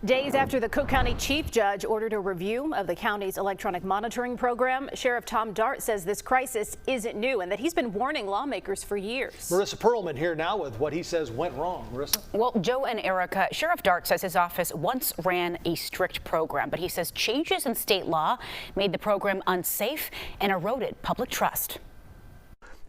Days after the Cook County Chief Judge ordered a review of the county's electronic monitoring program, Sheriff Tom Dart says this crisis isn't new and that he's been warning lawmakers for years. Marissa Perlman here now with what he says went wrong. Marissa? Well, Joe and Erica, Sheriff Dart says his office once ran a strict program, but he says changes in state law made the program unsafe and eroded public trust.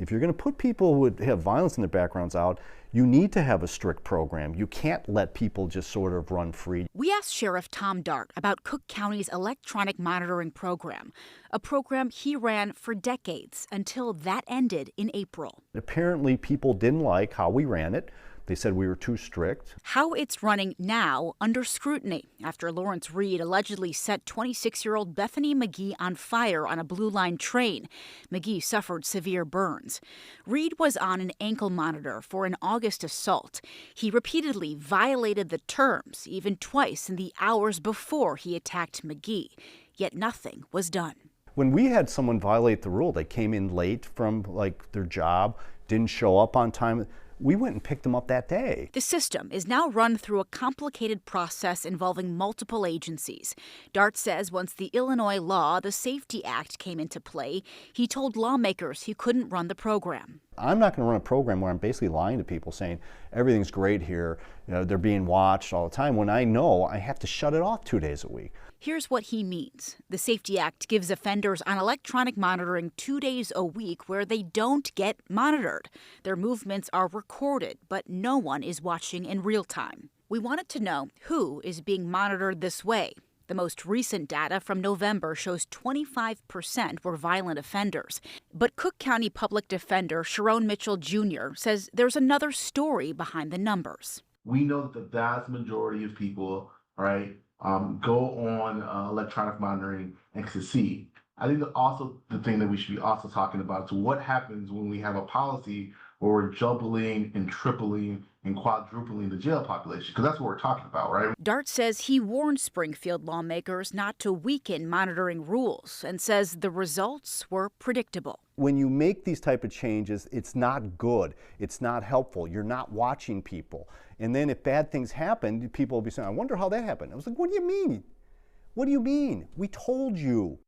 If you're going to put people who have violence in their backgrounds out, you need to have a strict program. You can't let people just sort of run free. We asked Sheriff Tom Dart about Cook County's electronic monitoring program, a program he ran for decades until that ended in April. Apparently, people didn't like how we ran it. They said we were too strict. How it's running now under scrutiny after Lawrence Reed allegedly set 26-year-old Bethany McGee on fire on a Blue Line train. McGee suffered severe burns. Reed was on an ankle monitor for an August assault. He repeatedly violated the terms, even twice in the hours before he attacked McGee. Yet nothing was done. When we had someone violate the rule, they came in late from their job, didn't show up on time, we went and picked them up that day. The system is now run through a complicated process involving multiple agencies. Dart says once the Illinois law, the Safety Act, came into play, he told lawmakers he couldn't run the program. I'm not going to run a program where I'm basically lying to people saying everything's great here, they're being watched all the time, when I know I have to shut it off 2 days a week. Here's what he means. The Safety Act gives offenders on electronic monitoring 2 days a week where they don't get monitored. Their movements are recorded, but no one is watching in real time. We wanted to know who is being monitored this way. The most recent data from November shows 25% were violent offenders. But Cook County Public Defender Sharon Mitchell Jr. says there's another story behind the numbers. We know that the vast majority of people, go on electronic monitoring and succeed. I think that also the thing that we should be also talking about is what happens when we have a policy where we're doubling and tripling and quadrupling the jail population, because that's what we're talking about, right? Dart says he warned Springfield lawmakers not to weaken monitoring rules and says the results were predictable. When you make these type of changes, it's not good. It's not helpful. You're not watching people. And then if bad things happen, people will be saying, I wonder how that happened. I was like, what do you mean? What do you mean? We told you.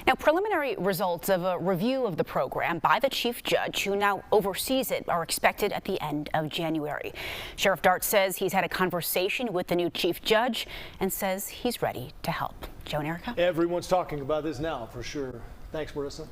Now, preliminary results of a review of the program by the chief judge who now oversees it are expected at the end of January. Sheriff Dart says he's had a conversation with the new chief judge and says he's ready to help. Joe and Erica? Everyone's talking about this now for sure. Thanks, Marissa.